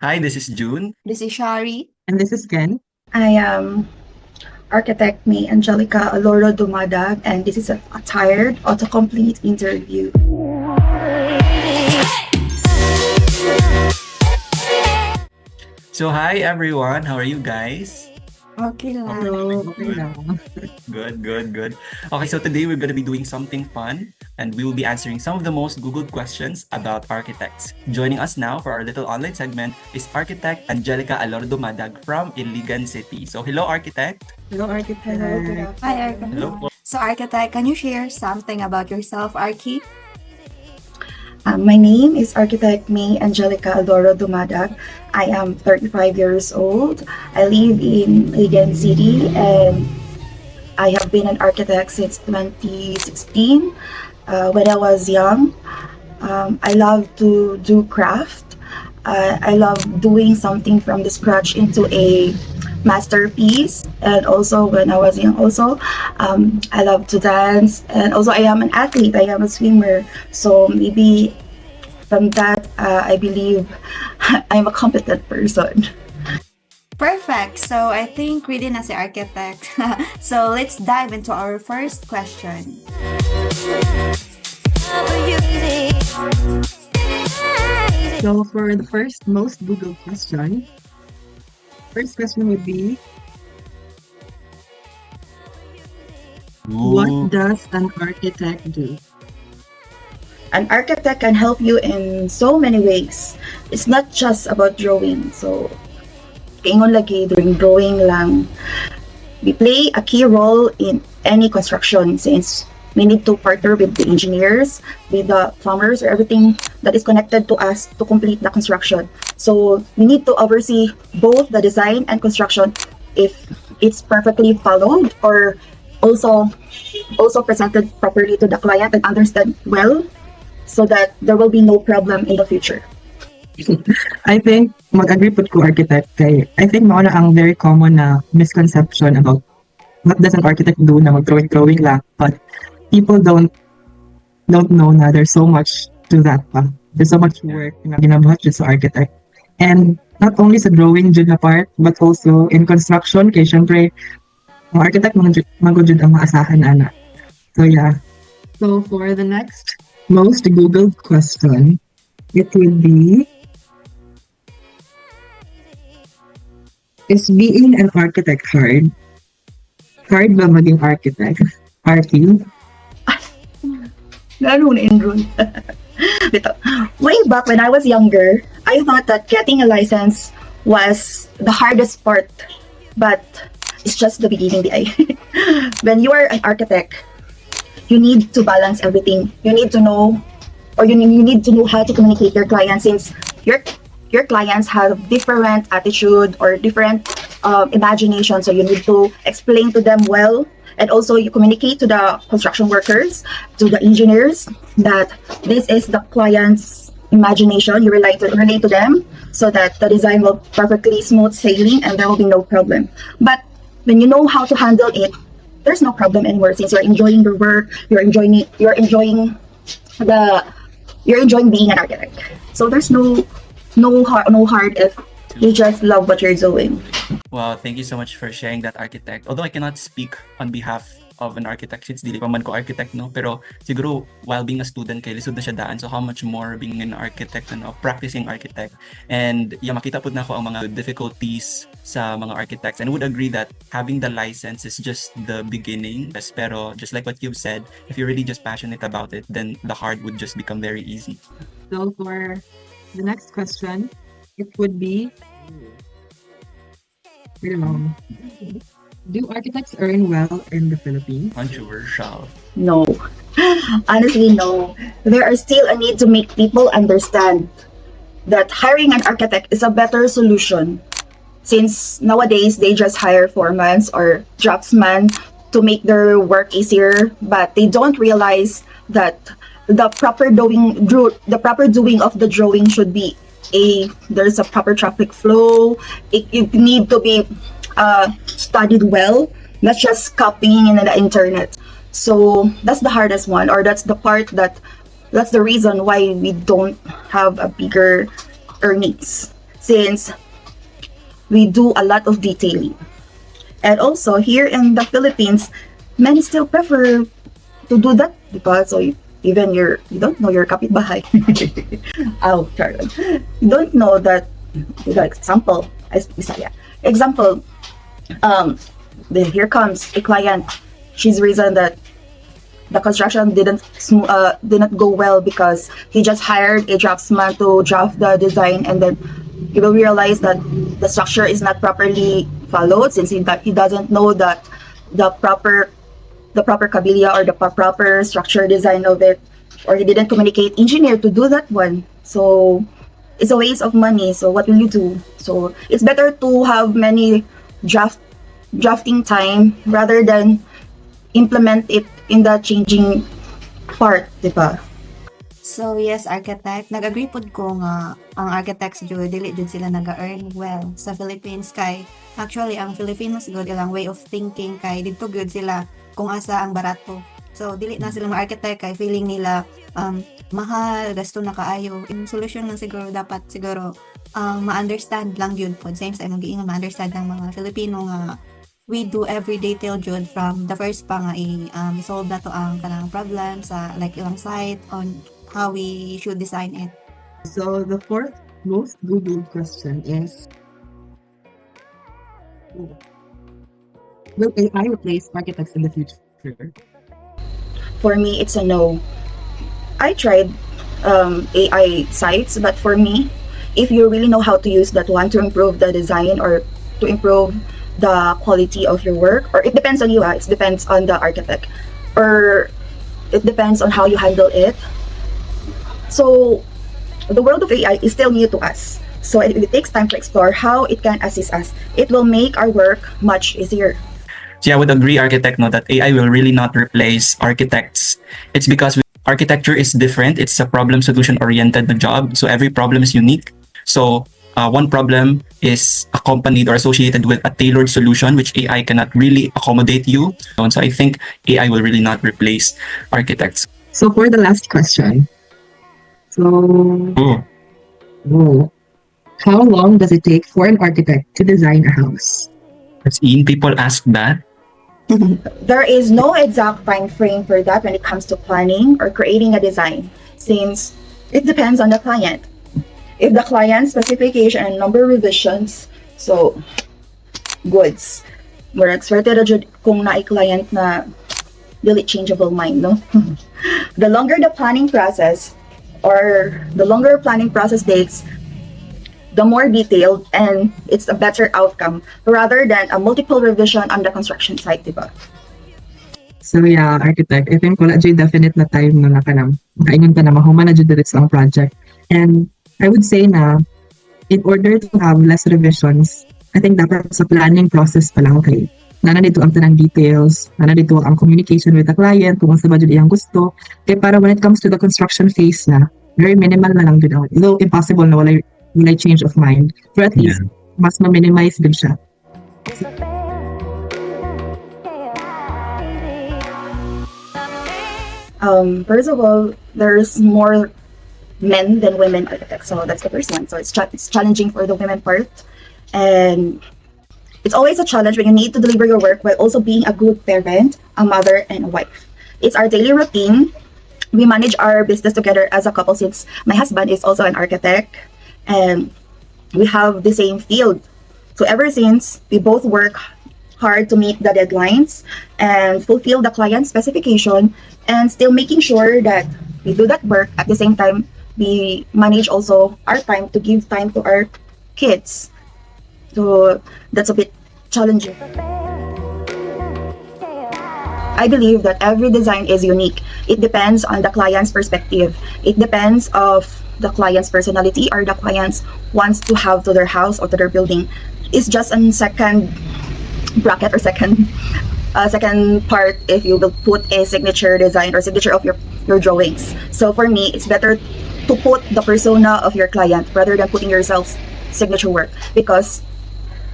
Hi, this is June. This is Shari. And this is Ken. I am architect May Angelica Aloro Dumadag, and this is a tired autocomplete interview. So, hi everyone. How are you guys? Okay lang. Hello, okay lang. Good. Okay, so today we're going to be doing something fun and we will be answering some of the most Googled questions about architects. Joining us now for our little online segment is architect Angelica Alordo Madag from Iligan City. So, hello architect. Hello, architect. Hello, good afternoon. Hi, Architect. Hello po. So, Architect, can you share something about yourself, Archie? My name is architect May Angelica Aloro Dumadag. I am 35 years old. I live in Iligan City, and I have been an architect since 2016. When I was young, I love to do craft. I love doing something from the scratch into a masterpiece. And also when I was young, I love to dance. And also I am an athlete. I am a swimmer. So maybe from that, I believe I'm a competent person. Perfect. So, I think we didn't as an architect. So, let's dive into our first question. So for the first most Googled question, first question would be, what Ooh. does an architect do? An architect can help you in so many ways. It's not just about drawing. So, kaingon lagi during drawing lang, we play a key role in any construction since we need to partner with the engineers, with the plumbers, or everything that is connected to us to complete the construction. So we need to oversee both the design and construction if it's perfectly followed, or also presented properly to the client and understood well, so that there will be no problem in the future. I think mag-agree po ko architect kay I think mauna ang very common na misconception about what does an architect do na mag-drawing lang, but people don't know na there's so much to that pa. There's so much work na ginabuhat dyan sa architect. And not only sa drawing dyan na part, but also in construction kay syempre ang architect magudjud ang maasahan ana. So yeah. So for the next most Googled question, it would be, is being an architect hard? Hard ba maging architect? Archie? Lalo na enroll. Ito. Way back when I was younger, I thought that getting a license was the hardest part, but it's just the beginning. When you are an architect, you need to balance everything. You need to know, or you need to know how to communicate your clients, since your clients have different attitude or different imagination. So you need to explain to them well, and also you communicate to the construction workers, to the engineers, that this is the client's imagination. You relate to them so that the design will perfectly smooth sailing and there will be no problem. But when you know how to handle it, there's no problem anymore, since you're enjoying your work, you're enjoying being an architect. So there's no hard if you just love what you're doing. Wow, thank you so much for sharing that, architect. Although I cannot speak on behalf of an architect since dili pa man ko architect, no? Pero siguro while being a student kay lisod na siya daan, so how much more being an architect, ano, practicing architect. And yeah, makita po na ako ang mga difficulties sa mga architects, and would agree that having the license is just the beginning. Yes, pero just like what you've said, if you're really just passionate about it, then the hard would just become very easy. So for the next question, it would be, do architects earn well in the Philippines? Controversial. No. Honestly, no. There are still a need to make people understand that hiring an architect is a better solution, since nowadays they just hire foremen or draftsmen to make their work easier, but they don't realize that the proper doing of the drawing should be there's a proper traffic flow. It need to be studied well, not just copying in the internet. So that's the hardest one, or that's the part that's the reason why we don't have a bigger earnings, since we do a lot of detailing. And also here in the Philippines, men still prefer to do that, because so even you don't know your kapitbahay. Oh, Charlotte. You don't know that, like, example, example, here comes a client. She's reason that the construction didn't go well because he just hired a draftsman to draft the design, and then you will realize that the structure is not properly followed, since he doesn't know that the proper kabilya or the proper structure design of it, or he didn't communicate engineer to do that one. So it's a waste of money. So what will you do? So it's better to have many drafting time rather than implement it in the changing part, diba? So yes, architect, nag-agree pod ko nga ang architects jud dili jud sila naga-earn well sa Philippines, kay actually ang Filipinos good ilang way of thinking kay didto good sila kung asa ang barato. So dili na sila ma-architect kay feeling nila mahal, gasto na kaayo. Yung solution lang siguro dapat ma-understand lang yun po. Same sa imong giingon, ma-understand ng mga Filipino nga we do every detail jud from the first pa nga i-solve na to ang kanang problem sa like ilang site on how we should design it. So the fourth most googled question is, will AI replace architects in the future? For me, it's a no. I tried AI sites, but for me, if you really know how to use that one to improve the design or to improve the quality of your work, or it depends on you, it depends on the architect, or it depends on how you handle it. So the world of AI is still new to us. So it takes time to explore how it can assist us. It will make our work much easier. So yeah, I would agree, architect, no, that AI will really not replace architects. It's because architecture is different. It's a problem solution oriented job. So every problem is unique. So one problem is accompanied or associated with a tailored solution, which AI cannot really accommodate you. And so I think AI will really not replace architects. So for the last question, Oh, how long does it take for an architect to design a house? as in, people ask that. There is no exact time frame for that when it comes to planning or creating a design, since it depends on the client. If the client specification and number revisions, so goods, we're experted kung na client na really changeable mind, no? The longer the planning process or the longer planning process takes, the more detailed and it's a better outcome rather than a multiple revision on the construction site, diba? So yeah, architect, I think wala dyan definite na time na nakanam. Kaingon pa na mahuman na dyan dito sa ang project. And I would say na in order to have less revisions, I think dapat sa planning process pa lang kayo. Nana dito ang tanang details, nana dito ang communication with the client, kung sa budget iyang gusto. Kaya para when it comes to the construction phase na, very minimal na lang din. Though impossible na wala change of mind. Pero at least, mas ma-minimize din siya. First of all, there's more men than women architects, so that's the first one. So it's challenging for the women part, and it's always a challenge when you need to deliver your work while also being a good parent, a mother, and a wife. It's our daily routine. We manage our business together as a couple, since my husband is also an architect and we have the same field. So ever since, we both work hard to meet the deadlines and fulfill the client specification, and still making sure that we do that work at the same time. We manage also our time to give time to our kids. So that's a bit challenging. I believe that every design is unique. It depends on the client's perspective. It depends of the client's personality or the client's wants to have to their house or to their building. It's just a second bracket or second part if you will put a signature design or signature of your drawings. So for me, it's better to put the persona of your client rather than putting yourself's signature work, because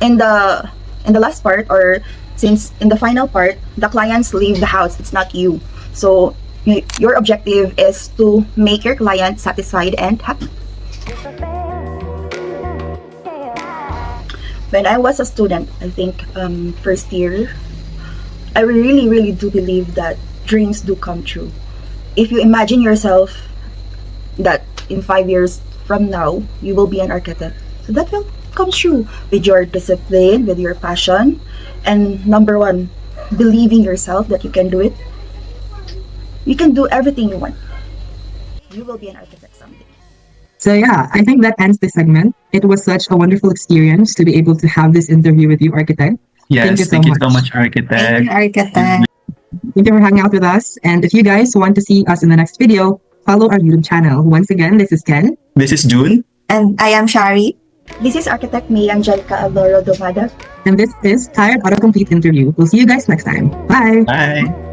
in the last part, or since in the final part, the clients leave the house, it's not you. So your objective is to make your client satisfied and happy. when I was a student, I think first year, I really do believe that dreams do come true. If you imagine yourself that in 5 years from now, you will be an architect, so that will come true with your discipline, with your passion, and number one, believing yourself that you can do it. You can do everything you want. You will be an architect someday. So yeah, I think that ends this segment. It was such a wonderful experience to be able to have this interview with you, architect. Yes, Thank you so much. Thank architect. you, architect. Thank you for hanging out with us. And if you guys want to see us in the next video, follow our YouTube channel. Once again, this is Ken. This is June. And I am Shari. This is architect May Angelica Alvaro Domada. And this is Tired Autocomplete Interview. We'll see you guys next time. Bye. Bye.